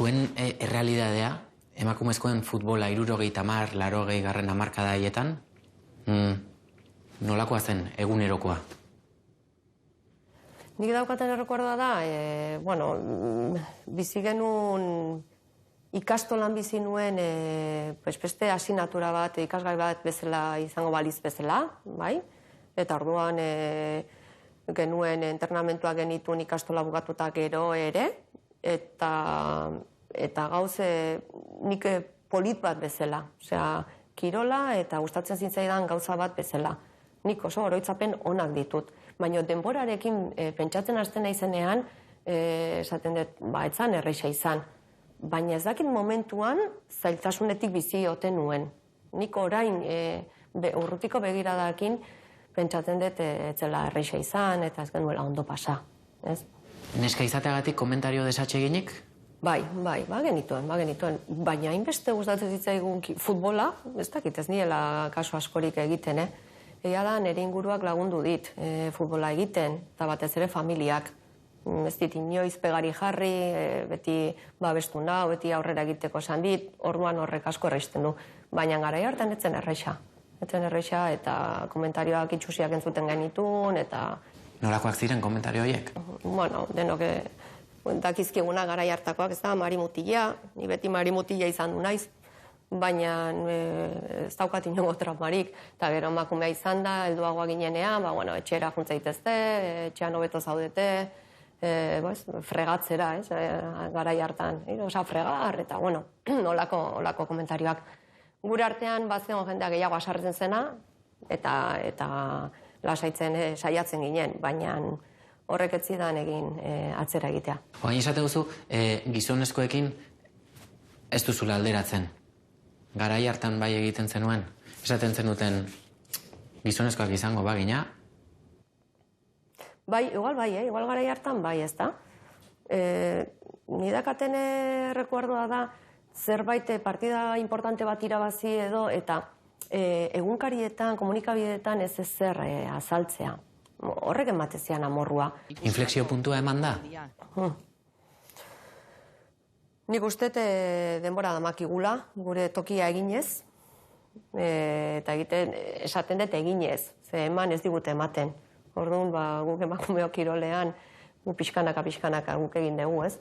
Zuen errealidadea, emakumezkoen futbola 70, 80 garren hamarkada haietan, nolakoa zen egunerokoa? Nik daukaten errekordoa da, bizi genuen ikastolan bizi nuen beste asignatura bat, ikasgai bat bezala izango baliz bezala, bai? Eta orduan genuen entrenamentua genituen ikastola bukatuta gero ere, eta gauze nik polit bat bezala, osea, kirola eta gustatzen zintzaidan gauza bat bezala. Nik oso oroitzapen onak ditut, baina denborarekin pentsatzen hasten naizenean, esaten dut, etzan erreixa izan. Baina ez dakit momentuan zailtasunetik bizi oten nuen. Nik orain urrutiko begiradakin pentsatzen dut etzela erreixa izan eta ez genuela ondo pasa. Neska izateagatik komentario desatseginik? Bai, genituen. Baina hainbeste gustatzen zitzaigun futbola, ez dakit ez niela kasu askorik egiten, Egia da, nire inguruak lagundu dit futbola egiten, eta batez ere familiak. Ez dit inoiz pegari jarri, beti babestu nau, beti aurrera egiteko esan dit, orduan horrek asko erraizten du. Baina garai hartan etzen erraixa. Etzen erraixa eta komentarioak itxusiak entzuten genitun, eta... Nolakoak ziren komentario horiek? Bueno, denok dakizkiguna garai hartakoak, ez da, Mari Mutila, ni beti Mari Mutila izan du naiz, baina ez daukat inongo traumarik, eta gero emakumea izan da, helduagoa ginenean, etxera juntzaitezte, etxean hobeto zaudete, fregatzera, garai hartan, osa fregar, eta nolako komentarioak. Gure artean bazen jendea gehiago asarretzen zena, eta lasaitzen saiatzen ginen, baina horrek ez zidan egin atzera egitea. Oain esate duzu, gizonezkoekin ez duzula alderatzen. Garai hartan bai egiten zenuen, esaten zenuten gizonezkoak izango bagina? Bai, igual garai hartan bai, ez da. Nidakaten rekuerdoa da, zerbait partida importante bat irabazi edo, eta egunkarietan, komunikabideetan ez ezer azaltzea. Horrek ematezian amorrua. Inflexio puntua eman da? Nik uste denbora damakigula, gure tokia eginez, eta esaten dut eginez, ze eman ez digute ematen. Orduan, guk emakumeok kirolean, gu pixkanaka guk egin dugu, ez?